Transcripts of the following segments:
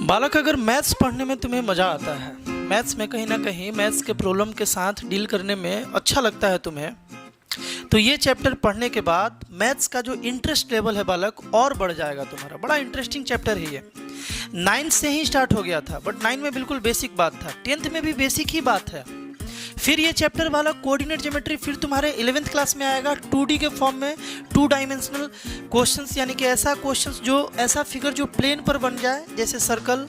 बालक, अगर मैथ्स पढ़ने में तुम्हें मज़ा आता है, मैथ्स में कहीं ना कहीं मैथ्स के प्रॉब्लम के साथ डील करने में अच्छा लगता है तुम्हें, तो ये चैप्टर पढ़ने के बाद मैथ्स का जो इंटरेस्ट लेवल है बालक और बढ़ जाएगा तुम्हारा। बड़ा इंटरेस्टिंग चैप्टर है ये। 9th से ही स्टार्ट हो गया था, बट 9 में बिल्कुल बेसिक बात था, 10th में भी बेसिक ही बात है। फिर ये चैप्टर वाला कोऑर्डिनेट ज्योमेट्री फिर तुम्हारे 11th क्लास में आएगा 2D के फॉर्म में, 2 डायमेंशनल क्वेश्चंस, यानी कि ऐसा क्वेश्चंस जो ऐसा फिगर जो प्लेन पर बन जाए, जैसे सर्कल,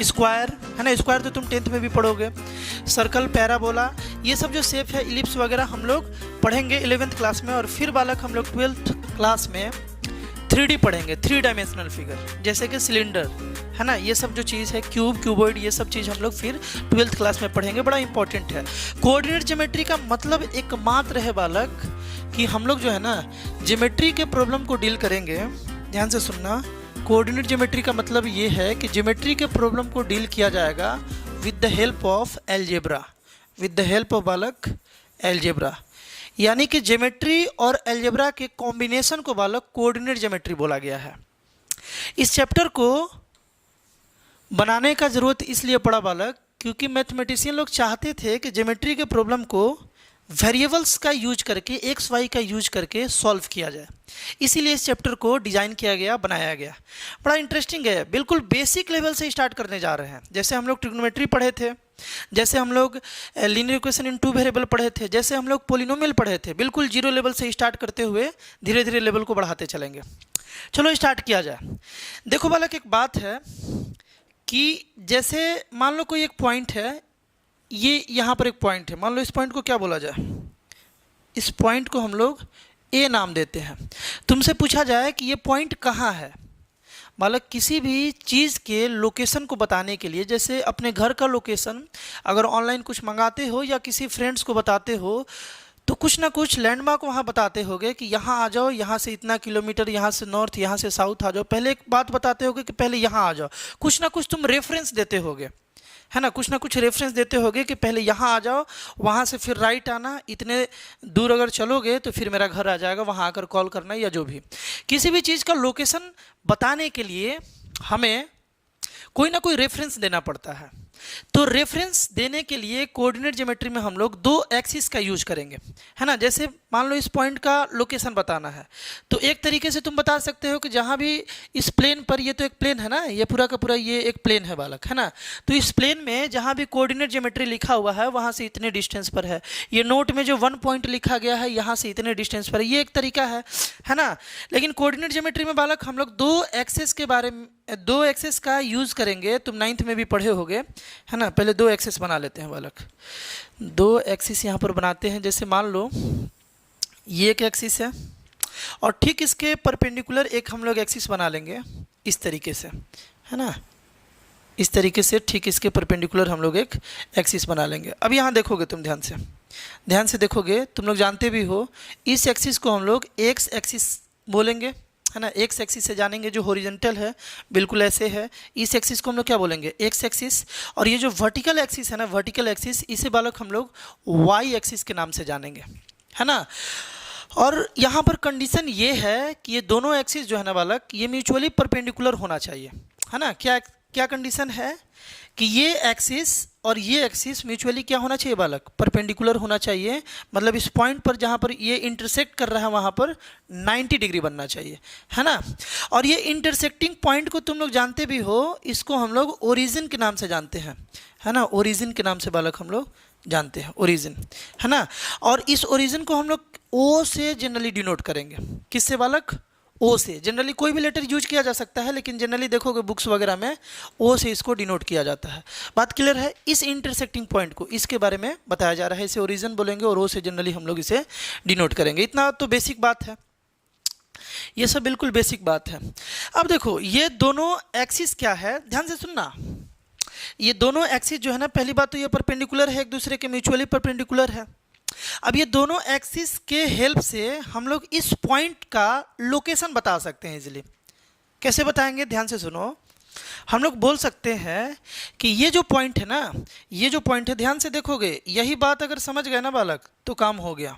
स्क्वायर, है ना। स्क्वायर तो तुम 10th में भी पढ़ोगे, सर्कल, पैराबोला, ये सब जो शेप है, इलिप्स वगैरह हम लोग पढ़ेंगे 11th क्लास में। और फिर बालक हम लोग 12th क्लास में 3D पढ़ेंगे, 3 डायमेंशनल फिगर, जैसे कि सिलेंडर, है ना। ये सब जो चीज़ है, क्यूब, क्यूबॉइड, ये सब चीज़ हम लोग फिर 12th क्लास में पढ़ेंगे। बड़ा इंपॉर्टेंट है। कोऑर्डिनेट ज्योमेट्री का मतलब एकमात्र है बालक कि हम लोग जो है ना ज्योमेट्री के प्रॉब्लम को डील करेंगे। ध्यान से सुनना, कोऑर्डिनेट ज्योमेट्री का मतलब ये है कि ज्योमेट्री के प्रॉब्लम को डील किया जाएगा with the help of algebra, with the help of बालक एलजेब्रा, यानी कि ज्योमेट्री और एलजेब्रा के कॉम्बिनेशन को बालक कोऑर्डिनेट ज्योमेट्री बोला गया है। इस चैप्टर को बनाने का ज़रूरत इसलिए पड़ा बालक क्योंकि मैथमेटिशियन लोग चाहते थे कि ज्योमेट्री के प्रॉब्लम को वेरिएबल्स का यूज करके, एक्स वाई का यूज करके सॉल्व किया जाए। इसीलिए इस चैप्टर को डिज़ाइन किया गया, बनाया गया। बड़ा इंटरेस्टिंग है। बिल्कुल बेसिक लेवल से स्टार्ट करने जा रहे हैं। जैसे हम लोग ट्रिग्नोमेट्री पढ़े थे, जैसे हम लोग लीनियर इक्वेशन इन 2 वेरिएबल पढ़े थे, जैसे हम लोग पोलिनोमियल पढ़े थे, बिल्कुल जीरो लेवल से स्टार्ट करते हुए धीरे धीरे लेवल को बढ़ाते चलेंगे। चलो स्टार्ट किया जाए। देखो बालक, एक बात है कि जैसे मान लो कोई एक पॉइंट है, ये यहाँ पर एक पॉइंट है, मान लो इस पॉइंट को क्या बोला जाए, इस पॉइंट को हम लोग ए नाम देते हैं। तुमसे पूछा जाए कि ये पॉइंट कहाँ है बालक, किसी भी चीज़ के लोकेशन को बताने के लिए, जैसे अपने घर का लोकेशन अगर ऑनलाइन कुछ मंगाते हो या किसी फ्रेंड्स को बताते हो, तो कुछ ना कुछ लैंडमार्क वहाँ बताते होगे कि यहाँ आ जाओ, यहाँ से इतना किलोमीटर, यहाँ से नॉर्थ, यहाँ से साउथ आ जाओ। पहले एक बात बताते होगे कि पहले यहाँ आ जाओ, कुछ ना कुछ तुम रेफरेंस देते होगे, है ना। कुछ ना कुछ रेफरेंस देते होगे कि पहले यहाँ आ जाओ, वहाँ से फिर राइट आना, इतने दूर अगर चलोगे तो फिर मेरा घर आ जाएगा, वहाँ आकर कॉल करना, या जो भी। किसी भी चीज़ का लोकेशन बताने के लिए हमें कोई ना कोई रेफरेंस देना पड़ता है। तो रेफरेंस देने के लिए कोऑर्डिनेट ज्योमेट्री में हम लोग 2 एक्सिस का यूज करेंगे, है ना। जैसे मान लो इस पॉइंट का लोकेशन बताना है, तो एक तरीके से तुम बता सकते हो कि जहाँ भी इस प्लेन पर, ये तो एक प्लेन है ना, ये पूरा का पूरा ये एक प्लेन है बालक, है ना। तो इस प्लेन में जहाँ भी कोऑर्डिनेट ज्योमेट्री लिखा हुआ है वहाँ से इतने डिस्टेंस पर है। ये नोट में जो 1 पॉइंट लिखा गया है यहाँ से इतने डिस्टेंस पर है, ये एक तरीका है ना। लेकिन कोऑर्डिनेट ज्योमेट्री में बालक हम लोग 2 एक्सिस के बारे में, 2 एक्सिस का यूज़ करेंगे। तुम 9th में भी पढ़े होगे, है ना। पहले 2 एक्सिस बना लेते हैं बालक। 2 एक्सिस यहाँ पर बनाते हैं। जैसे मान लो ये एक एक्सिस है और ठीक इसके परपेंडिकुलर एक हम लोग एक्सिस बना लेंगे इस तरीके से, है ना। इस तरीके से ठीक इसके परपेंडिकुलर हम लोग एक एक्सिस बना लेंगे। अब यहाँ देखोगे तुम, ध्यान से देखोगे, तुम लोग जानते भी हो इस एक्सिस को हम लोग एक्स एक्सिस बोलेंगे, है ना। एक्स एक्सिस से जानेंगे जो हॉरिजॉन्टल है, बिल्कुल ऐसे है। इस एक्सिस को हम लोग क्या बोलेंगे, एक्स एक्सिस। और ये जो वर्टिकल एक्सिस है ना, वर्टिकल एक्सिस, इसे बालक हम लोग वाई एक्सिस के नाम से जानेंगे, है ना। और यहाँ पर कंडीशन ये है कि ये दोनों एक्सिस जो है ना बालक, ये म्यूचुअली परपेंडिकुलर होना चाहिए, है ना। क्या कंडीशन है कि ये एक्सिस और ये एक्सिस म्यूचुअली क्या होना चाहिए बालक, परपेंडिकुलर होना चाहिए। मतलब इस पॉइंट पर जहाँ पर ये इंटरसेक्ट कर रहा है वहाँ पर 90 डिग्री बनना चाहिए, है ना। और ये इंटरसेक्टिंग पॉइंट को तुम लोग जानते भी हो, इसको हम लोग ओरिजिन के नाम से जानते हैं, है ना। ओरिजिन के नाम से बालक हम लोग जानते हैं, ओरिजिन, है ना। और इस ओरिजिन को हम लोग ओ से जनरली डिनोट करेंगे। किससे बालक, ओ से। जनरली कोई भी लेटर यूज किया जा सकता है, लेकिन जनरली देखोगे बुक्स वगैरह में ओ से इसको डिनोट किया जाता है। बात क्लियर है। इस इंटरसेक्टिंग पॉइंट को, इसके बारे में बताया जा रहा है, इसे ओरिजिन बोलेंगे और ओ से जनरली हम लोग इसे डिनोट करेंगे। इतना तो बेसिक बात है, ये सब बिल्कुल बेसिक बात है। अब देखो ये दोनों एक्सिस क्या है, ध्यान से सुनना। ये दोनों एक्सिस जो है ना, पहली बात तो ये परपेंडिकुलर है, एक दूसरे के म्यूचुअली परपेंडिकुलर है। अब ये दोनों एक्सिस के हेल्प से हम लोग इस पॉइंट का लोकेशन बता सकते हैं इजीली। कैसे बताएंगे, ध्यान से सुनो। हम लोग बोल सकते हैं कि ये जो पॉइंट है ना, ये जो पॉइंट है, ध्यान से देखोगे, यही बात अगर समझ गए ना बालक तो काम हो गया।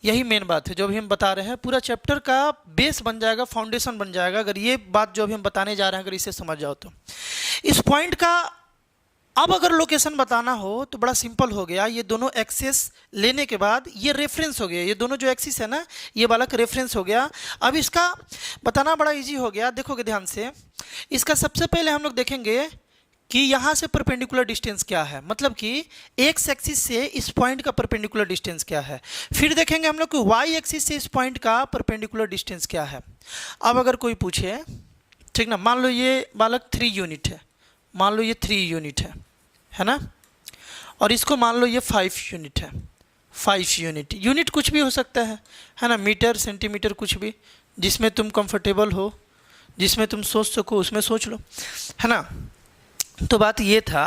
यही मेन बात है जो अभी हम बता रहे हैं, पूरा चैप्टर का बेस बन जाएगा, फाउंडेशन बन जाएगा अगर ये बात जो अभी हम बताने जा रहे हैं अगर इसे समझ जाओ तो। इस पॉइंट का अब अगर लोकेशन बताना हो तो बड़ा सिंपल हो गया, ये दोनों एक्सेस लेने के बाद ये रेफरेंस हो गया, ये दोनों जो एक्सिस है ना ये वाला का रेफरेंस हो गया। अब इसका बताना बड़ा इजी हो गया, देखोगे ध्यान से। इसका सबसे पहले हम लोग देखेंगे कि यहाँ से परपेंडिकुलर डिस्टेंस क्या है, मतलब कि एक्स एक्सिस से इस पॉइंट का परपेंडिकुलर डिस्टेंस क्या है। फिर देखेंगे हम लोग कि वाई एक्सिस से इस पॉइंट का परपेंडिकुलर डिस्टेंस क्या है। अब अगर कोई पूछे, ठीक ना, मान लो ये बालक 3 यूनिट है, मान लो ये 3 यूनिट है ना, और इसको मान लो ये 5 यूनिट है, 5 यूनिट, यूनिट कुछ भी हो सकता है ना, मीटर सेंटीमीटर कुछ भी, जिसमें तुम कंफर्टेबल हो, जिसमें तुम सोच सको उसमें सोच लो, है ना। तो बात ये था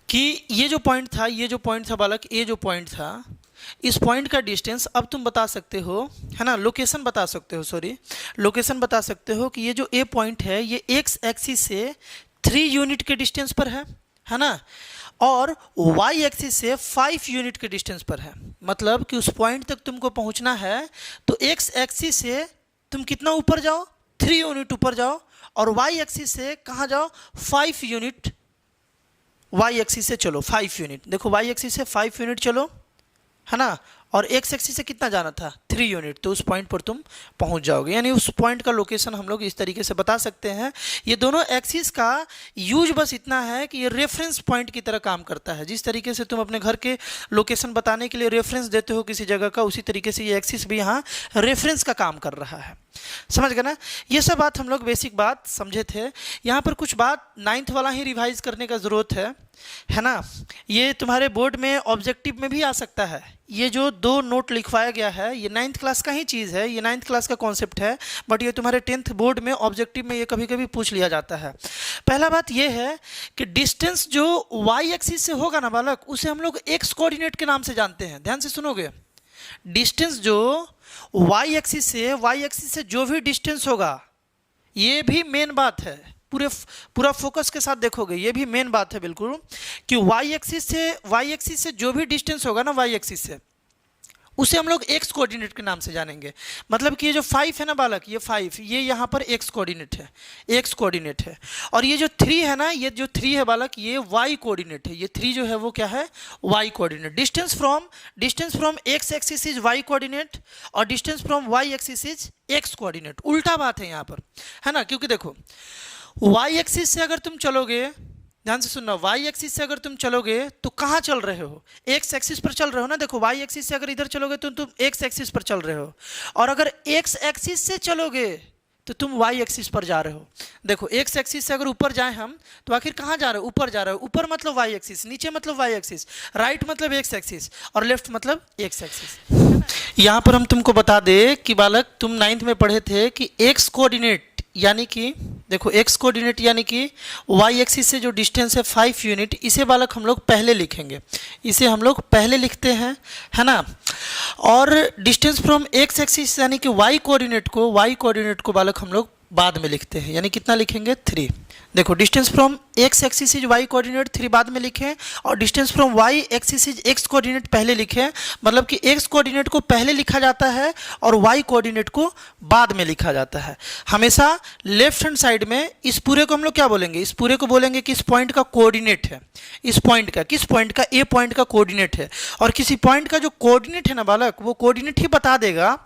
कि ये जो पॉइंट था, ये जो पॉइंट था बालक, ये जो पॉइंट था, इस पॉइंट का डिस्टेंस अब तुम बता सकते हो, है ना, लोकेशन बता सकते हो, सॉरी लोकेशन बता सकते हो कि ये जो ए पॉइंट है ये एक्स एक्सिस से 3 यूनिट के डिस्टेंस पर है ना, और वाई एक्सिस से 5 यूनिट के डिस्टेंस पर है। मतलब कि उस पॉइंट तक तुमको पहुंचना है तो एक्स एक्सिस से तुम कितना ऊपर जाओ, 3 यूनिट ऊपर जाओ, और वाई एक्सिस से कहाँ जाओ, 5 यूनिट, वाई एक्सिस से चलो 5 यूनिट, देखो वाई एक्सिस से 5 यूनिट चलो, है ना, और एक्स एक्सिस से कितना जाना था, 3 यूनिट, तो उस पॉइंट पर तुम पहुंच जाओगे। यानी उस पॉइंट का लोकेशन हम लोग इस तरीके से बता सकते हैं। ये दोनों एक्सिस का यूज बस इतना है कि ये रेफरेंस पॉइंट की तरह काम करता है। जिस तरीके से तुम अपने घर के लोकेशन बताने के लिए रेफरेंस देते हो किसी जगह का, उसी तरीके से ये एक्सिस भी यहाँ रेफरेंस का काम कर रहा है। समझ गए ना, ये सब बात हम लोग बेसिक बात समझे थे। यहाँ पर कुछ बात 9th वाला ही रिवाइज करने का ज़रूरत है ना। ये तुम्हारे बोर्ड में ऑब्जेक्टिव में भी आ सकता है। ये जो 2 नोट लिखवाया गया है ये 9th क्लास का ही चीज़ है, ये 9th क्लास का कॉन्सेप्ट है, बट ये तुम्हारे 10th बोर्ड में ऑब्जेक्टिव में ये कभी कभी पूछ लिया जाता है। पहला बात ये है कि डिस्टेंस जो वाई एक्सिस से होगा ना बालक, उसे हम लोग एक्स कोऑर्डिनेट के नाम से जानते हैं। ध्यान से सुनोगे, डिस्टेंस जो वाई एक्सिस से जो भी डिस्टेंस होगा, ये भी मेन बात है, पूरा फोकस के साथ देखोगे, ये भी मेन बात है बिल्कुल, कि वाई एक्सिस से जो भी डिस्टेंस होगा ना वाई एक्सिस से, उसे हम लोग एक्स कोऑर्डिनेट के नाम से जानेंगे। मतलब कि ये जो 5 है ना बालक, ये 5 ये यहाँ पर एक्स कोऑर्डिनेट है, और ये जो 3 है ना, ये जो 3 है बालक, ये वाई कोऑर्डिनेट है। ये 3 जो है वो क्या है, Y coordinate. Distance from X axis is Y coordinate, और distance from Y axis is X coordinate. उल्टा बात है यहाँ पर, है ना, क्योंकि देखो वाई एक्सिस से अगर तुम चलोगे, ध्यान से सुनना, वाई एक्सिस से अगर तुम चलोगे तो कहाँ चल रहे हो, एक्स एक्सिस पर चल रहे हो ना। देखो वाई एक्सिस से अगर इधर चलोगे तो तुम एक्स एक्सिस पर चल रहे हो, और अगर एक्स एक्सिस से चलोगे तो तुम वाई एक्सिस पर जा रहे हो। देखो एक्स एक्सिस से अगर ऊपर जाए हम तो आखिर कहाँ जा रहे हो, ऊपर जा रहे हो। ऊपर मतलब वाई एक्सिस, नीचे मतलब वाई एक्सिस, राइट मतलब एक्स एक्सिस, और लेफ्ट मतलब एक्स एक्सिस। यहाँ पर हम तुमको बता दें कि बालक तुम 9th में पढ़े थे कि एक्स कोऑर्डिनेट यानी कि देखो एक्स कोऑर्डिनेट यानी कि वाई एक्सिस से जो डिस्टेंस है 5 यूनिट, इसे बालक हम लोग पहले लिखेंगे, इसे हम लोग पहले लिखते हैं, है ना। और डिस्टेंस फ्रॉम एक्स एक्सिस यानी कि वाई कोऑर्डिनेट को बालक हम लोग बाद में लिखते हैं, यानी कितना लिखेंगे, 3। देखो distance from X axis is Y coordinate 3 बाद में लिखें, और distance from Y axis is X coordinate पहले लिखें। मतलब कि एक्स कोऑर्डिनेट को पहले लिखा जाता है और वाई कोऑर्डिनेट को बाद में लिखा जाता है। हमेशा लेफ्ट हैंड साइड में इस पूरे को हम लोग क्या बोलेंगे, इस पूरे को बोलेंगे कि इस पॉइंट का कोऑर्डिनेट है, इस पॉइंट का, किस पॉइंट का, ए पॉइंट का कोऑर्डिनेट है। और किसी पॉइंट का जो कोऑर्डिनेट है ना बालक, वो कोऑर्डिनेट ही बता देगा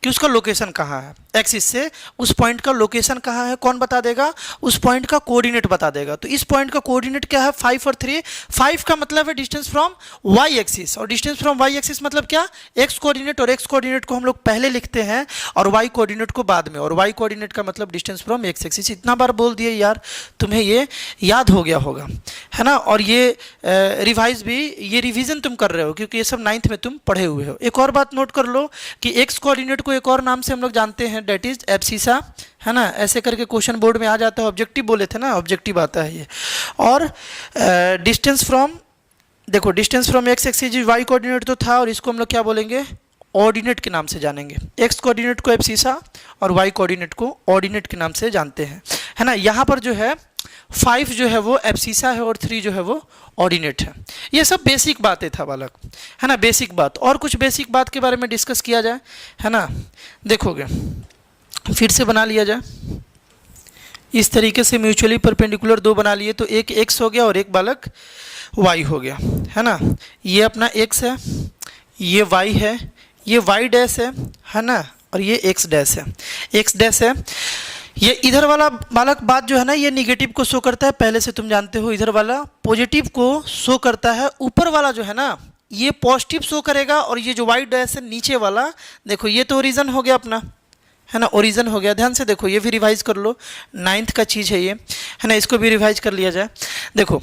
कि उसका लोकेशन कहाँ है। एक्सिस से उस पॉइंट का लोकेशन कहाँ है कौन बता देगा, उस पॉइंट का कोऑर्डिनेट बता देगा। तो इस पॉइंट का कोऑर्डिनेट क्या है, 5 और 3। 5 का मतलब है डिस्टेंस फ्रॉम वाई एक्सिस, और डिस्टेंस फ्रॉम वाई एक्सिस मतलब क्या, एक्स कोऑर्डिनेट, और एक्स कोऑर्डिनेट को हम लोग पहले लिखते हैं और वाई कोऑर्डिनेट को बाद में, और वाई कोऑर्डिनेट का मतलब डिस्टेंस फ्रॉम एक्स एक्सिस। इतना बार बोल दिए यार, तुम्हें ये याद हो गया होगा, है ना। और ये रिवाइज भी, ये रिवीजन तुम कर रहे हो क्योंकि ये सब 9th में तुम पढ़े हुए हो। एक और बात नोट कर लो कि एक्स कोऑर्डिनेट को एक और नाम से हम लोग जानते हैं, डेट इज एब्सिसा, है ना। ऐसे करके क्वेश्चन बोर्ड में आ जाता है, ऑब्जेक्टिव बोले थे ना, ऑब्जेक्टिव आता है ये। और डिस्टेंस फ्रॉम, देखो distance from X axis Y coordinate तो था, और इसको हम लोग क्या बोलेंगे, ऑर्डिनेट के नाम से जानेंगे। एक्स कोऑर्डिनेट को एब्सिसा और वाई कोऑर्डिनेट को ऑर्डिनेट के नाम से जानते हैं, है ना। यहाँ पर जो है 5 जो है वो एब्सिसा है और 3 जो है वो ऑर्डिनेट है। ये सब बेसिक बातें था बालक, है ना, बेसिक बात। और कुछ बेसिक बात के बारे में डिस्कस किया जाए, है ना, देखोगे फिर से बना लिया जाए इस तरीके से। म्यूचुअली परपेंडिकुलर दो बना लिए तो एक x हो गया और एक बालक y हो गया, है ना। ये अपना x है, ये y है, ये y डैश है ना, और ये x डैश है, x डैश है। ये इधर वाला बालक बात जो है ना, ये निगेटिव को शो करता है, पहले से तुम जानते हो। इधर वाला पॉजिटिव को शो करता है, ऊपर वाला जो है ना ये पॉजिटिव शो करेगा, और ये जो वाइट डैश है नीचे वाला, देखो ये तो ओरिजिन हो गया अपना, है ना, ओरिजिन हो गया। ध्यान से देखो, ये भी रिवाइज कर लो, 9th का चीज़ है ये, है ना, इसको भी रिवाइज कर लिया जाए। देखो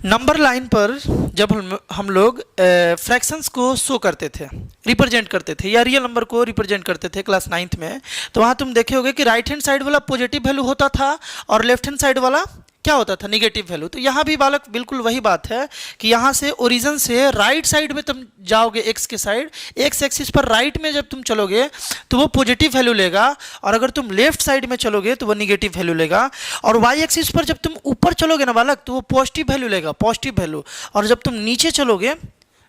नंबर लाइन पर जब हम लोग फ्रैक्शंस को शो करते थे, रिप्रेजेंट करते थे, या रियल नंबर को रिप्रेजेंट करते थे क्लास 9th में, तो वहाँ तुम देखे होगे कि राइट हैंड साइड वाला पॉजिटिव वैल्यू होता था और लेफ्ट हैंड साइड वाला क्या होता था, निगेटिव वैल्यू। तो यहाँ भी बालक बिल्कुल वही बात है कि यहाँ से ओरिजिन से राइट साइड में तुम जाओगे, एक्स के साइड, एक्स एक्सिस पर राइट में जब तुम चलोगे तो वो पॉजिटिव वैल्यू लेगा, और अगर तुम लेफ्ट साइड में चलोगे तो वो निगेटिव वैल्यू लेगा। और वाई एक्सिस पर जब तुम ऊपर चलोगे ना बालक, तो वो पॉजिटिव वैल्यू लेगा, पॉजिटिव वैल्यू। और जब तुम नीचे चलोगे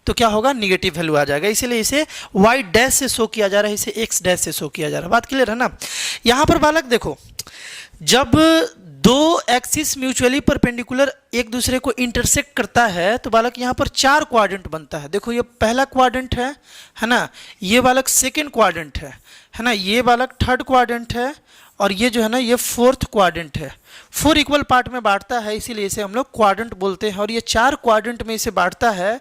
तो क्या होगा, निगेटिव वैल्यू आ जाएगा। इसीलिए इसे वाई डैश से शो किया जा रहा है, इसे एक्स डैश से शो किया जा रहा है। बात क्लियर है ना। यहाँ पर बालक देखो, जब दो एक्सिस म्यूचुअली परपेंडिकुलर एक दूसरे को इंटरसेक्ट करता है तो बालक यहाँ पर 4 क्वाड्रेंट बनता है। देखो ये पहला क्वाड्रेंट है ना, ये बालक सेकंड क्वाड्रेंट है ना, ये बालक थर्ड क्वाड्रेंट है, और ये जो है ना ये 4th क्वाड्रेंट है। 4 इक्वल पार्ट में बांटता है, इसीलिए इसे हम लोग क्वाड्रेंट बोलते हैं। और ये 4 क्वाड्रेंट में इसे बांटता है।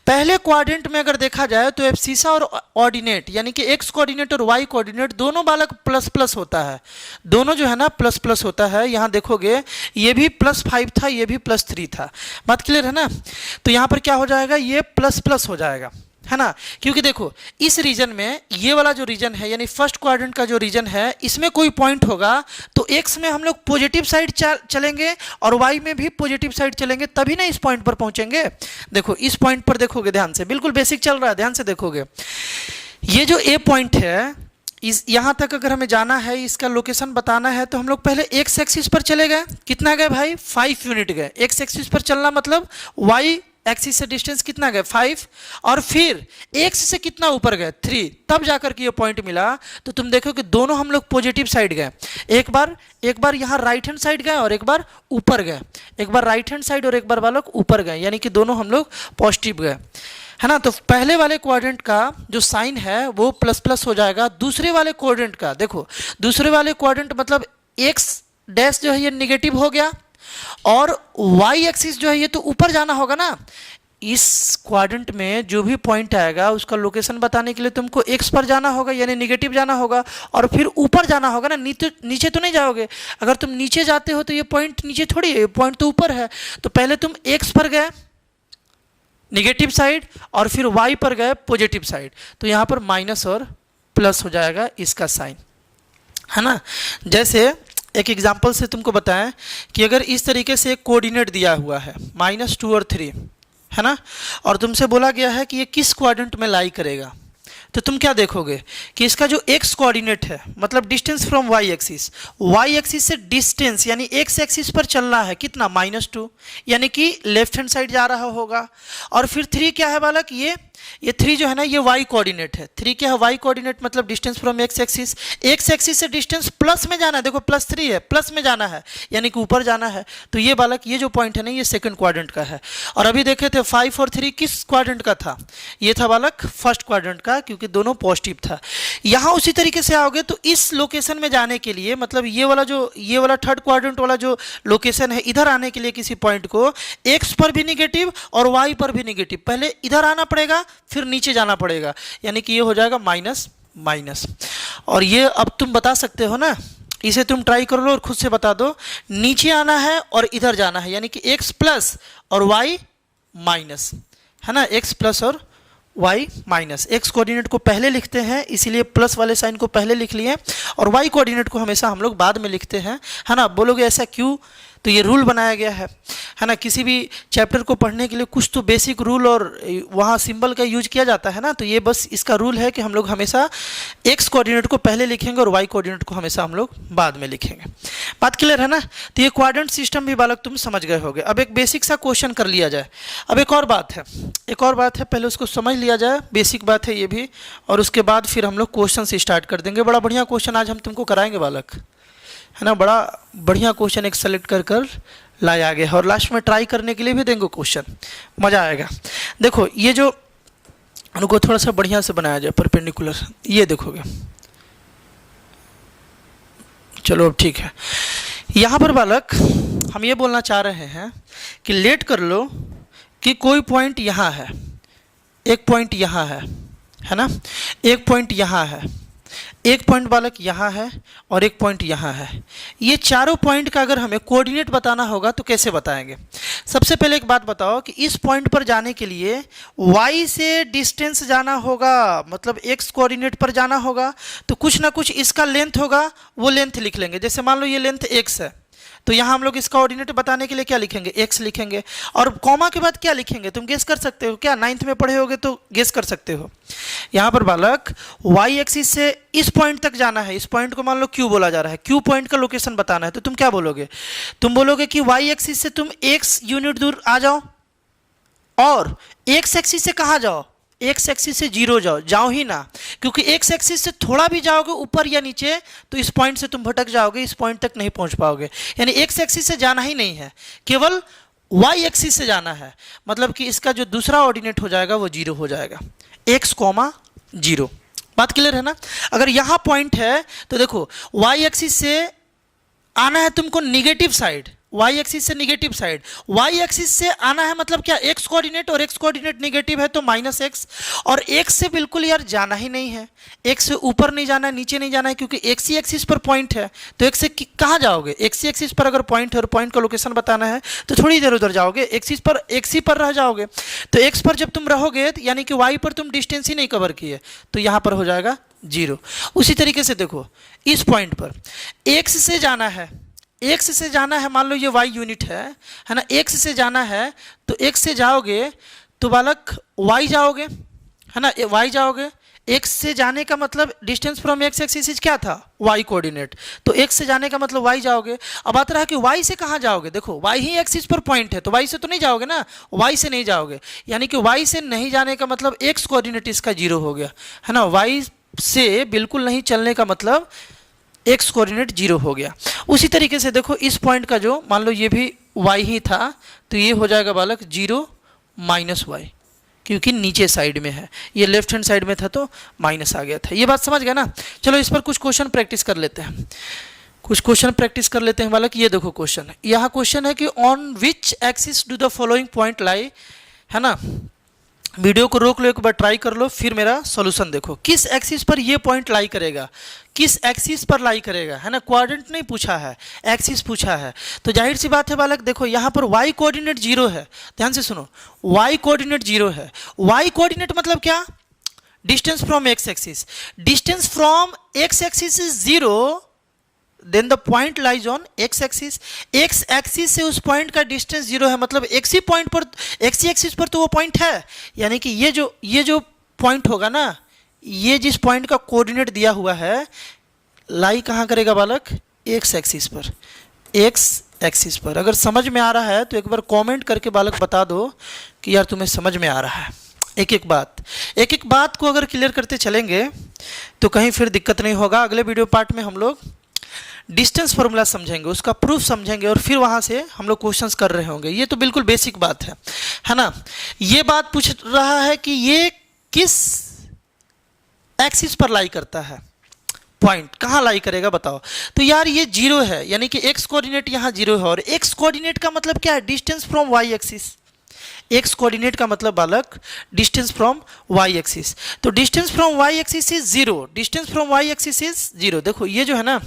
पहले क्वाड्रेंट में अगर देखा जाए तो एब्सिसा और ऑर्डिनेट, यानी कि एक्स कोऑर्डिनेट और वाई कोऑर्डिनेट दोनों बालक प्लस प्लस होता है, दोनों जो है ना प्लस प्लस होता है। यहाँ देखोगे ये भी +5 था, ये भी +3 था। बात क्लियर है ना। तो यहाँ पर क्या हो जाएगा, ये प्लस प्लस हो जाएगा, है ना, क्योंकि देखो इस रीजन में, ये वाला जो रीजन है यानी फर्स्ट क्वाड्रेंट का जो रीजन है, इसमें कोई पॉइंट होगा तो एक्स में हम लोग पॉजिटिव साइड चलेंगे और वाई में भी पॉजिटिव साइड चलेंगे, तभी ना इस पॉइंट पर पहुंचेंगे। देखो इस पॉइंट पर देखोगे ध्यान से, बिल्कुल बेसिक चल रहा है, ध्यान से देखोगे। ये जो ए पॉइंट है, इस यहाँ तक अगर हमें जाना है, इसका लोकेशन बताना है, तो हम लोग पहले एक्स एक्सिस पर चले गए। कितना गए भाई, 5 यूनिट गए। एक्स एक्सिस पर चलना मतलब वाई एक्सिस से डिस्टेंस कितना गए, 5, और फिर एक्स से कितना ऊपर गए, 3, तब जाकर के ये पॉइंट मिला। तो तुम देखो कि दोनों हम लोग पॉजिटिव साइड गए। एक बार यहाँ राइट हैंड साइड गए और एक बार ऊपर गए, एक बार राइट हैंड साइड और एक बार बालक ऊपर गए, यानी कि दोनों हम लोग पॉजिटिव गए, है ना। तो पहले वाले क्वाड्रेंट का जो साइन है वो प्लस प्लस हो जाएगा। दूसरे वाले क्वाड्रेंट का देखो, दूसरे वाले क्वाड्रेंट मतलब एक्स डैश जो है ये निगेटिव हो गया, और वाई एक्सिस जो है ये तो ऊपर जाना होगा ना। इस क्वाड्रेंट में जो भी पॉइंट आएगा उसका लोकेशन बताने के लिए तुमको एक्स पर जाना होगा, यानी निगेटिव जाना होगा, और फिर ऊपर जाना होगा ना, नीचे तो नहीं जाओगे। अगर तुम नीचे जाते हो तो ये पॉइंट नीचे थोड़ी है, ये पॉइंट तो ऊपर है। तो पहले तुम एक्स पर गए निगेटिव साइड, और फिर वाई पर गए पॉजिटिव साइड, तो यहाँ पर माइनस और प्लस हो जाएगा इसका साइन, है ना। जैसे एक एग्जाम्पल से तुमको बताएं कि अगर इस तरीके से एक कोऑर्डिनेट दिया हुआ है -2 और 3, है ना, और तुमसे बोला गया है कि ये किस क्वाड्रेंट में लाई करेगा, तो तुम क्या देखोगे कि इसका जो एक्स कोऑर्डिनेट है, मतलब डिस्टेंस फ्रॉम वाई एक्सिस से डिस्टेंस यानी एक्स एक्सिस पर चलना है कितना, -2, यानी कि लेफ्ट हैंड साइड जा रहा होगा। और फिर 3 क्या है बालक, ये 3 जो है ना ये वाई कोऑर्डिनेट है। 3 क्या है, वाई कोऑर्डिनेट, मतलब डिस्टेंस फ्रॉम एक्स एक्सिस से डिस्टेंस प्लस में जाना है। देखो +3 है, प्लस में जाना है, यानी कि ऊपर जाना है। तो ये बालक ये जो पॉइंट है ना ये सेकंड क्वाड्रेंट का है। और अभी देखे थे 5 और 3 किस क्वाड्रेंट का था, ये था बालक फर्स्ट क्वाड्रेंट का, क्योंकि दोनों पॉजिटिव था। यहाँ उसी तरीके से आओगे तो इस लोकेशन में जाने के लिए, मतलब ये वाला थर्ड क्वाड्रेंट वाला जो लोकेशन है, इधर आने के लिए किसी पॉइंट को एक्स पर भी निगेटिव और वाई पर भी निगेटिव, पहले इधर आना पड़ेगा फिर नीचे जाना पड़ेगा, यानी कि ये हो जाएगा माइनस माइनस। और ये अब तुम बता सकते हो ना, इसे तुम ट्राई कर लो और खुद से बता दो। नीचे आना है और इधर जाना है, यानी कि एक्स प्लस और वाई माइनस, है ना, एक्स प्लस और वाई माइनस। एक्स कोऑर्डिनेट को पहले लिखते हैं, इसीलिए प्लस वाले साइन को पहले लिख लिए, और वाई कोऑर्डिनेट को हमेशा हम लोग बाद में लिखते हैं, है ना। बोलोगे ऐसा क्यों, तो ये रूल बनाया गया है ना। किसी भी चैप्टर को पढ़ने के लिए कुछ तो बेसिक रूल और वहाँ सिंबल का यूज किया जाता है ना, तो ये बस इसका रूल है कि हम लोग हमेशा एक्स कोऑर्डिनेट को पहले लिखेंगे और वाई कोऑर्डिनेट को हमेशा हम लोग बाद में लिखेंगे। बात क्लियर है ना। तो ये क्वाड्रेंट सिस्टम भी बालक तुम समझ गए होगे। अब एक बेसिक सा क्वेश्चन कर लिया जाए। अब एक और बात है, पहले उसको समझ लिया जाए, बेसिक बात है ये भी, और उसके बाद फिर हम लोग क्वेश्चन से स्टार्ट कर देंगे। बड़ा बढ़िया क्वेश्चन आज हम तुमको कराएंगे बालक, है ना। बड़ा बढ़िया क्वेश्चन एक सेलेक्ट कर कर लाया गया है और लास्ट में ट्राई करने के लिए भी देंगे क्वेश्चन, मज़ा आएगा। देखो ये जो उनको थोड़ा सा बढ़िया से बनाया जाए परपेंडिकुलर, ये देखोगे। चलो अब ठीक है। यहाँ पर बालक हम ये बोलना चाह रहे हैं कि लेट कर लो कि कोई पॉइंट यहाँ है, एक पॉइंट यहाँ है ना, एक पॉइंट यहाँ है, एक पॉइंट बालक यहाँ है और एक पॉइंट यहाँ है। ये चारों पॉइंट का अगर हमें कोऑर्डिनेट बताना होगा तो कैसे बताएंगे? सबसे पहले एक बात बताओ कि इस पॉइंट पर जाने के लिए y से डिस्टेंस जाना होगा, मतलब x कोऑर्डिनेट पर जाना होगा, तो कुछ ना कुछ इसका लेंथ होगा, वो लेंथ लिख लेंगे। जैसे मान लो ये लेंथ x है, तो यहाँ हम लोग इसका कोऑर्डिनेट बताने के लिए क्या लिखेंगे? x लिखेंगे। और कॉमा के बाद क्या लिखेंगे? तुम गेस कर सकते हो क्या? 9th में पढ़े होगे तो गेस कर सकते हो। यहाँ पर बालक y एक्सिस से इस पॉइंट तक जाना है, इस पॉइंट को मान लो q बोला जा रहा है, q पॉइंट का लोकेशन बताना है, तो तुम क्या बोलोगे? तुम बोलोगे कि y एक्सिस से तुम x यूनिट दूर आ जाओ और x एक्सिस से कहाँ जाओ? एक्स एक्सिस से 0 जाओ ही ना, क्योंकि एक्स एक्सिस से थोड़ा भी जाओगे ऊपर या नीचे तो इस पॉइंट से तुम भटक जाओगे, इस पॉइंट तक नहीं पहुंच पाओगे। यानी एक्स एक्सिस से जाना ही नहीं है, केवल वाई एक्सिस से जाना है। मतलब कि इसका जो दूसरा ऑर्डिनेट हो जाएगा वो 0 हो जाएगा, x, 0। बात क्लियर है ना। अगर यहाँ पॉइंट है तो देखो वाई एक्सिस से आना है तुमको निगेटिव साइड, y एक्सिस से निगेटिव साइड, y एक्सिस से आना है मतलब क्या? x कोऑर्डिनेट, और x कोऑर्डिनेट निगेटिव है तो -x, और x से बिल्कुल यार जाना ही नहीं है, x से ऊपर नहीं जाना है, नीचे नहीं जाना है, क्योंकि x ही एक्सिस पर पॉइंट है। तो x से कहाँ जाओगे? x ही एक्सिस पर अगर पॉइंट है और पॉइंट का लोकेशन बताना है तो थोड़ी देर उधर जाओगे, एक्सिस पर x ही पर रह जाओगे। तो x पर जब तुम रहोगे यानी कि y पर तुम डिस्टेंस ही नहीं कवर किए, तो यहाँ पर हो जाएगा 0। उसी तरीके से देखो इस पॉइंट पर x से जाना है, x से जाना है, मान लो ये y यूनिट है ना, x से जाना है तो x से जाओगे तो बालक y जाओगे, है ना, y जाओगे। x से जाने का मतलब डिस्टेंस फ्रॉम x एक्सिस क्या था? y कोऑर्डिनेट, तो x से जाने का मतलब y जाओगे। अब आता रहा कि y से कहाँ जाओगे? देखो y ही एक्सिस पर पॉइंट है तो y से तो नहीं जाओगे ना, y से नहीं जाओगे, यानी कि y से नहीं जाने का मतलब x कोऑर्डिनेट इसका 0 हो गया, है ना। y से बिल्कुल नहीं चलने का मतलब x कोऑर्डिनेट 0 हो गया। उसी तरीके से देखो इस पॉइंट का जो मान लो ये भी y ही था तो ये हो जाएगा बालक 0 -y, क्योंकि नीचे साइड में है, ये लेफ्ट हैंड साइड में था तो माइनस आ गया था। ये बात समझ गया ना। चलो इस पर कुछ क्वेश्चन प्रैक्टिस कर लेते हैं, बालक। ये देखो क्वेश्चन, यहाँ क्वेश्चन है कि on which axis do the following point लाई, है ना। वीडियो को रोक लो, एक बार ट्राई कर लो, फिर मेरा सॉल्यूशन देखो। किस एक्सिस पर ये पॉइंट लाई करेगा? किस एक्सिस पर लाई करेगा, है ना। कोऑर्डिनेट नहीं पूछा है, एक्सिस पूछा है। तो जाहिर सी बात है बालक, देखो यहाँ पर y कोऑर्डिनेट 0 है, ध्यान से सुनो, y कोऑर्डिनेट 0 है। y कोऑर्डिनेट मतलब क्या? Distance from x axis, distance from x axis is 0, then the point lies on x axis. x axis से उस पॉइंट का डिस्टेंस 0 है, मतलब x ही पॉइंट पर, x ही एक्सिस पर तो वो पॉइंट है। यानी कि ये जो पॉइंट होगा ना, ये जिस पॉइंट का कोऑर्डिनेट दिया हुआ है, लाई कहाँ करेगा बालक? x एक्सिस पर, x एक्सिस पर। अगर समझ में आ रहा है तो एक बार कमेंट करके बालक बता दो कि यार तुम्हें समझ में आ रहा है। एक एक बात को अगर क्लियर करते चलेंगे तो कहीं फिर दिक्कत नहीं होगा। अगले वीडियो पार्ट में हम लोग डिस्टेंस फार्मूला समझेंगे, उसका प्रूफ समझेंगे, और फिर वहाँ से हम लोग क्वेश्चंस कर रहे होंगे। ये तो बिल्कुल बेसिक बात है ना। ये बात पूछ रहा है कि ये किस एक्सिस पर लाई करता है, पॉइंट कहाँ लाई करेगा बताओ। तो यार ये 0 है, यानी कि x कोऑर्डिनेट यहाँ 0 है, और x कोऑर्डिनेट का मतलब क्या है? Distance from y axis. x coordinate का मतलब बालक डिस्टेंस फ्रॉम y एक्सिस। तो distance from y axis is 0, distance from y axis is 0। देखो ये जो है ना,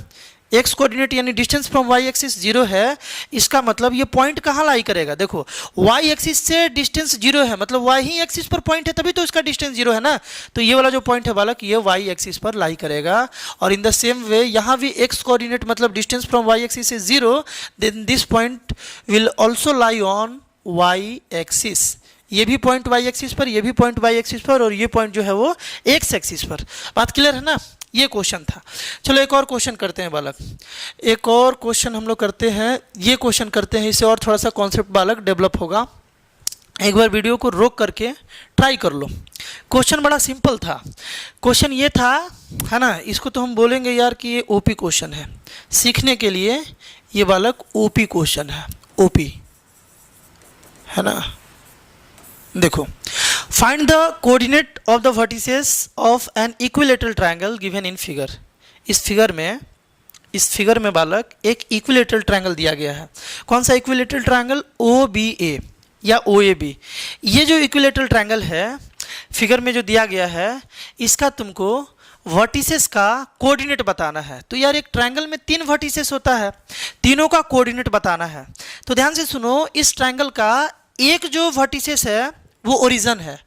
एक्स कोऑर्डिनेट यानी डिस्टेंस फ्रॉम वाई एक्सिस 0 है, इसका मतलब ये पॉइंट कहाँ लाई करेगा? देखो वाई एक्सिस से डिस्टेंस 0 है, मतलब वाई ही एक्सिस पर पॉइंट है, तभी तो इसका डिस्टेंस 0 है ना। तो ये वाला जो पॉइंट है बालक, ये वाई एक्सिस पर लाई करेगा। और इन द सेम वे यहाँ भी एक्स कोऑर्डिनेट मतलब distance from Y axis is 0, then this point will also lie on Y axis. ये भी पॉइंट वाई एक्सिस पर, ये भी पॉइंट वाई एक्सिस पर, और ये पॉइंट जो है वो एक्स एक्सिस पर। बात क्लियर है ना? ये क्वेश्चन था। चलो एक और क्वेश्चन करते हैं बालक, एक और क्वेश्चन हम लोग करते हैं, ये क्वेश्चन करते हैं, इससे और थोड़ा सा कॉन्सेप्ट बालक डेवलप होगा। एक बार वीडियो को रोक करके ट्राई कर लो। क्वेश्चन बड़ा सिंपल था। क्वेश्चन ये था, है ना, इसको तो हम बोलेंगे यार कि ये ओपी क्वेश्चन है। सीखने के लिए ये बालक ओपी क्वेश्चन है, ओपी, है ना। देखो, find the coordinate of the vertices of an equilateral triangle given in figure. इस फिगर में बालक एक इक्विलेटरल ट्रायंगल दिया गया है। कौन सा इक्विलेटरल ट्रायंगल? ओ बी ए या ओ ए बी। ये जो इक्विलेटरल ट्रायंगल है फिगर में जो दिया गया है, इसका तुमको वर्टिसेस का कोऑर्डिनेट बताना है। तो यार एक ट्रायंगल में 3 वर्टिसेस होता है, तीनों का कोऑर्डिनेट बताना है। तो ध्यान से सुनो, इस ट्रायंगल का एक जो वर्टिसेस है वो ओरिजिन है,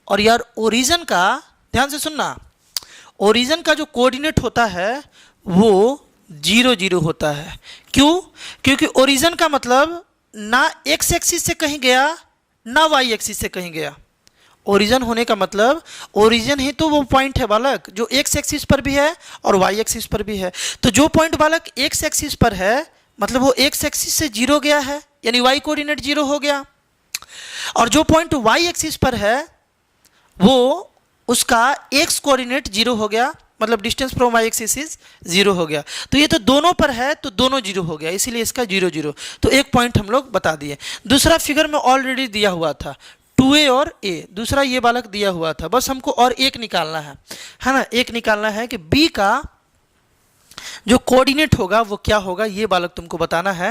और यार ओरिजिन का, ध्यान से सुनना, ओरिजिन का जो कोऑर्डिनेट होता है वो 0 0 होता है। क्यों? क्योंकि ओरिजिन का मतलब ना एक्स एक्सिस से कहीं गया ना वाई एक्सिस से कहीं गया। ओरिजिन होने का मतलब, ओरिजिन ही तो वो पॉइंट है बालक जो एक्स एक्सिस पर भी है और वाई एक्सिस पर भी है। तो जो पॉइंट बालक एक्स एक्सिस पर है मतलब वो एक्स एक्सिस से 0 गया है, यानी वाई कोऑर्डिनेट 0 हो गया। और जो पॉइंट वाई एक्सिस पर है वो उसका एक्स कोऑर्डिनेट 0 हो गया, मतलब distance from Y axis is 0 हो गया। तो ये तो दोनों पर है तो दोनों 0 हो गया, इसीलिए इसका 0 0। तो एक पॉइंट हम लोग बता दिए। दूसरा फिगर में ऑलरेडी दिया हुआ था 2a और a, दूसरा ये बालक दिया हुआ था, बस हमको और एक निकालना है ना। एक निकालना है कि b का जो कोऑर्डिनेट होगा वो क्या होगा, ये बालक तुमको बताना है।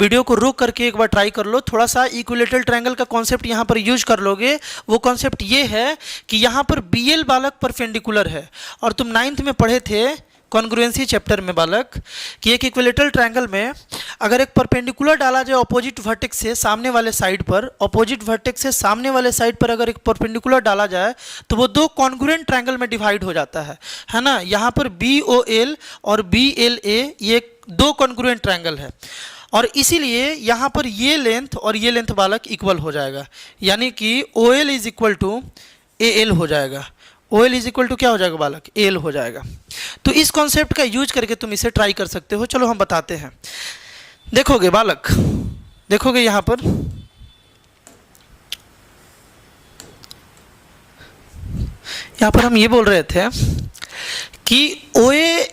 वीडियो को रोक करके एक बार ट्राई कर लो, थोड़ा सा इक्विलेटरल ट्रायंगल का कॉन्सेप्ट यहाँ पर यूज कर लोगे। वो कॉन्सेप्ट ये है कि यहाँ पर BL बालक परपेंडिकुलर है, और तुम 9th में पढ़े थे कॉन्ग्रुएंसी चैप्टर में बालक कि एक इक्विलेटरल ट्रायंगल में अगर एक परपेंडिकुलर डाला जाए ऑपोजिट वर्टेक्स से सामने वाले साइड पर, ऑपोजिट वर्टेक्स से सामने वाले साइड पर अगर एक परपेंडिकुलर डाला जाए तो वो 2 कॉन्ग्रुएंट ट्रायंगल में डिवाइड हो जाता है ना। यहाँ पर BOL और BLA ये 2 कॉन्ग्रुएंट ट्रायंगल है, और इसीलिए यहाँ पर ये लेंथ और ये लेंथ बालक इक्वल हो जाएगा, यानी कि OL is equal to AL हो जाएगा। OL इज इक्वल टू क्या हो जाएगा बालक? AL हो जाएगा। तो इस कॉन्सेप्ट का यूज करके तुम इसे ट्राई कर सकते हो। चलो हम बताते हैं। देखोगे बालक, देखोगे यहाँ पर हम ये बोल रहे थे कि OA,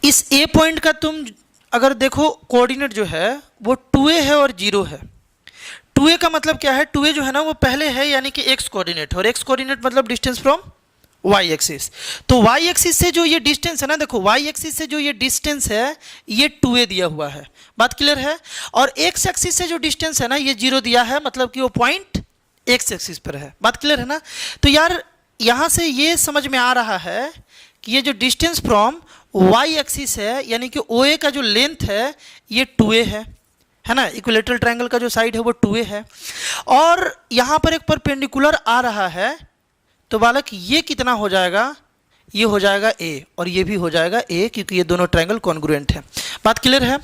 इस A पॉइंट का तुम अगर देखो कोऑर्डिनेट जो है वो 2a है और 0 है। 2a का मतलब क्या है? 2a जो है ना वो पहले है, यानी कि x कोऑर्डिनेट, और x कोऑर्डिनेट मतलब डिस्टेंस फ्रॉम वाई एक्सिस। तो वाई एक्सिस से जो ये डिस्टेंस है ना, देखो वाई एक्सिस से जो ये डिस्टेंस है ये 2a दिया हुआ है, बात क्लियर है। और एक्स एक्सिस से जो डिस्टेंस है ना ये 0 दिया है, मतलब कि वो पॉइंट एक्स एक्सिस पर है, बात क्लियर है ना। तो यार यहाँ से ये समझ में आ रहा है कि ये जो डिस्टेंस फ्रॉम वाई एक्सिस है, यानी कि OA का जो लेंथ है ये 2a है ना। इक्विलेटरल ट्रायंगल का जो साइड है वो 2a है, और यहाँ पर एक परपेंडिकुलर आ रहा है, तो बालक ये कितना हो जाएगा? ये हो जाएगा a, और ये भी हो जाएगा a, क्योंकि ये दोनों ट्रायंगल कॉन्ग्रुएंट है, बात क्लियर है।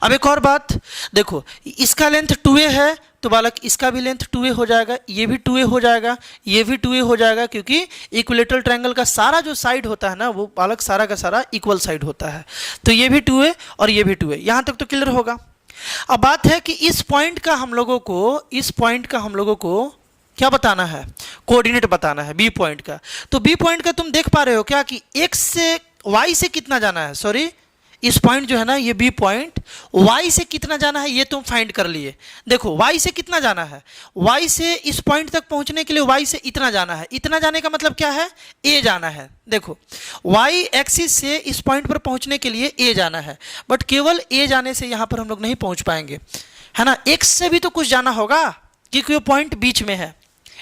अब एक और बात देखो, इसका लेंथ 2a है तो बालक इसका भी लेंथ 2a हो जाएगा, ये भी 2a हो जाएगा, ये भी 2a हो जाएगा, क्योंकि इक्विलेटरल ट्रायंगल का सारा जो साइड होता है ना वो बालक सारा का सारा इक्वल साइड होता है। तो ये भी 2a और ये भी 2a, यहाँ तक तो क्लियर होगा। अब बात है कि इस पॉइंट का हम लोगों को क्या बताना है? कोऑर्डिनेट बताना है B पॉइंट का। तो B पॉइंट का तुम देख पा रहे हो क्या कि x से y से कितना जाना है, सॉरी इस पॉइंट जो है ना ये B पॉइंट y से कितना जाना है ये तुम फाइंड कर लिए। देखो y से कितना जाना है, y से इस पॉइंट तक पहुंचने के लिए y से इतना जाना है। इतना जाने का मतलब क्या है? a जाना है। देखो y एक्सिस से इस पॉइंट पर पहुंचने के लिए a जाना है, बट केवल a जाने से यहाँ पर हम लोग नहीं पहुंच पाएंगे, है ना। x से भी तो कुछ जाना होगा, क्योंकि वो पॉइंट बीच में है।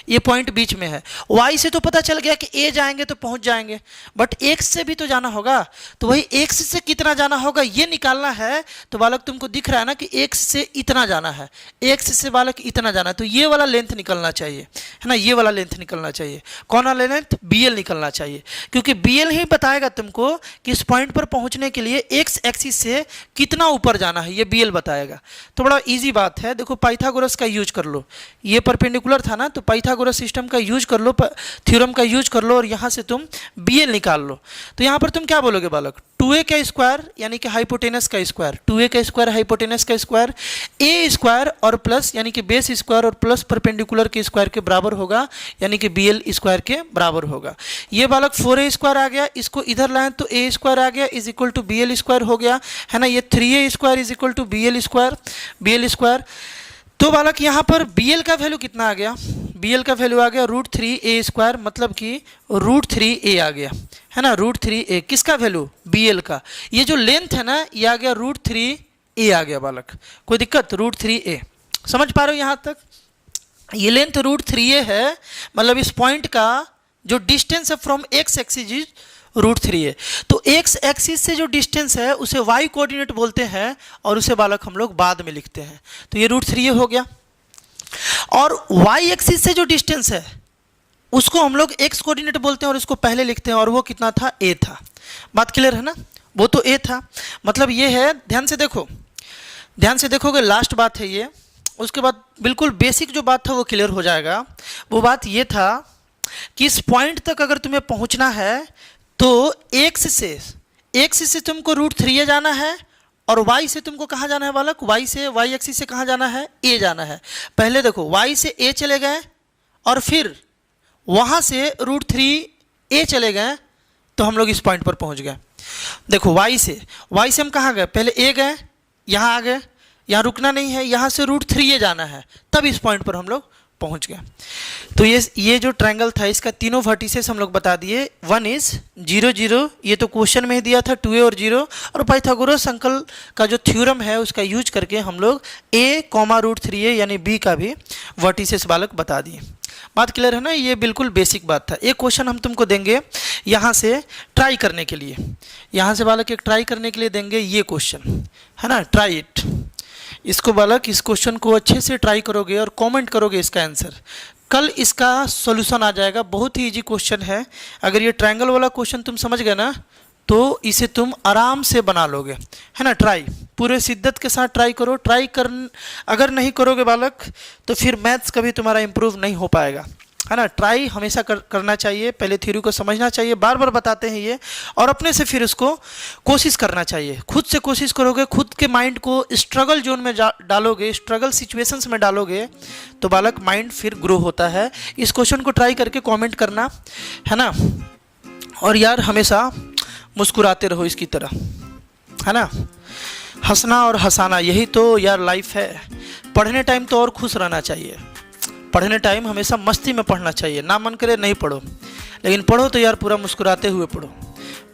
ये पॉइंट बीच में है। y से तो पता चल गया कि a जाएंगे तो पहुंच जाएंगे, बट x से भी तो जाना होगा, तो वही x से कितना जाना होगा ये निकालना है। तो बालक तुमको दिख रहा है ना कि x से इतना जाना है, x से बालक इतना जाना है, तो ये वाला लेंथ निकलना चाहिए, है ना, ये वाला लेंथ निकलना चाहिए। कौन वाला लेंथ? bl निकलना चाहिए, क्योंकि bl ही बताएगा तुमको कि इस पॉइंट पर पहुंचने के लिए x एक्सिस से कितना ऊपर जाना है, ये bl बताएगा। तो बड़ा इजी बात है, देखो पाइथागोरस का यूज कर लो, ये परपेंडिकुलर था ना, तो पाइथागोरस सिस्टम का यूज कर लो, थ्योरम का यूज कर लो, और यहाँ से तुम bl निकाल लो। तो यहाँ पर तुम क्या बोलोगे बालक? 2a का स्क्वायर यानी कि हाइपोटेनस का स्क्वायर, 2a का स्क्वायर हाइपोटेनस का स्क्वायर, a स्क्वायर और प्लस यानी कि बेस स्क्वायर और प्लस परपेंडिकुलर के स्क्वायर के बराबर होगा, यानी कि bl स्क्वायर के बराबर होगा। ये बालक 4a स्क्वायर आ गया, इसको इधर लाएं तो a स्क्वायर आ गया is equal to bl square हो गया, है ना। ये 3a square is equal to bl square. तो बालक यहाँ पर bl का वैल्यू कितना आ गया? bl का वैल्यू आ गया √3a स्क्वायर, मतलब कि √3a आ गया, है ना, √3a। किसका वैल्यू? bl का। ये जो लेंथ है ना ये आ गया √3a आ गया बालक, कोई दिक्कत? √3a समझ पा रहे हो यहाँ तक? ये लेंथ √3a है, मतलब इस पॉइंट का जो डिस्टेंस है from x axis is √3a। तो x एक्सिस से जो डिस्टेंस है उसे y कोऑर्डिनेट बोलते हैं, और उसे बालक हम लोग बाद में लिखते हैं। तो ये √3a हो गया। और y एक्सिस से जो डिस्टेंस है उसको हम लोग x कोऑर्डिनेट बोलते हैं, और इसको पहले लिखते हैं, और वो कितना था? a था। बात क्लियर है ना? वो तो a था, मतलब ये है। ध्यान से देखो, ध्यान से देखोगे, लास्ट बात है ये, उसके बाद बिल्कुल बेसिक जो बात था वो क्लियर हो जाएगा। वो बात ये था कि इस पॉइंट तक अगर तुम्हें पहुंचना है तो x से तुमको √3a जाना है, और y से तुमको कहाँ जाना है बालक? y एक्सिस से कहाँ जाना है? a जाना है। पहले देखो y से a चले गए, और फिर वहाँ से √3a चले गए, तो हम लोग इस पॉइंट पर पहुँच गए। देखो y से हम कहाँ गए? पहले a गए, यहाँ आ गए, यहाँ रुकना नहीं है, यहाँ से √3a जाना है, तब इस पॉइंट पर हम लोग पहुंच गए। तो ये जो ट्रायंगल था इसका तीनों वर्टिसेस हम लोग बता दिए। 1 इज 0 0, ये तो क्वेश्चन में ही दिया था 2a और 0, और पाइथागोरस अंकल का जो थ्योरम है उसका यूज करके हम लोग a, √3a यानी b का भी वर्टिसेस बालक बता दिए। बात क्लियर है ना? ये बिल्कुल बेसिक बात था। एक क्वेश्चन हम तुमको देंगे यहाँ से ट्राई करने के लिए, यहाँ से बालक एक ट्राई करने के लिए देंगे ये क्वेश्चन, है ना, ट्राई इट। इसको बालक इस क्वेश्चन को अच्छे से ट्राई करोगे और कमेंट करोगे इसका आंसर, कल इसका सॉल्यूशन आ जाएगा। बहुत ही इजी क्वेश्चन है। अगर ये ट्रायंगल वाला क्वेश्चन तुम समझ गए ना तो इसे तुम आराम से बना लोगे, है ना। ट्राई पूरे शिद्दत के साथ ट्राई करो। अगर नहीं करोगे बालक तो फिर मैथ्स कभी तुम्हारा इम्प्रूव नहीं हो पाएगा, है ना। ट्राई हमेशा करना चाहिए, पहले थ्योरी को समझना चाहिए, बार बार बताते हैं ये, और अपने से फिर उसको कोशिश करना चाहिए। खुद से कोशिश करोगे, खुद के माइंड को स्ट्रगल जोन में डालोगे, स्ट्रगल सिचुएशंस में डालोगे, तो बालक माइंड फिर ग्रो होता है। इस क्वेश्चन को ट्राई करके कमेंट करना, है ना। और यार हमेशा मुस्कुराते रहो इसकी तरह, है ना। हंसना और हंसाना यही तो यार लाइफ है। पढ़ने टाइम तो और खुश रहना चाहिए, पढ़ने टाइम हमेशा मस्ती में पढ़ना चाहिए। ना मन करे नहीं पढ़ो, लेकिन पढ़ो तो यार पूरा मुस्कुराते हुए पढ़ो,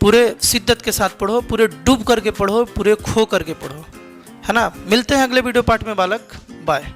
पूरे शिद्दत के साथ पढ़ो, पूरे डूब करके पढ़ो, पूरे खो करके पढ़ो, है ना। मिलते हैं अगले वीडियो पार्ट में बालक, बाय।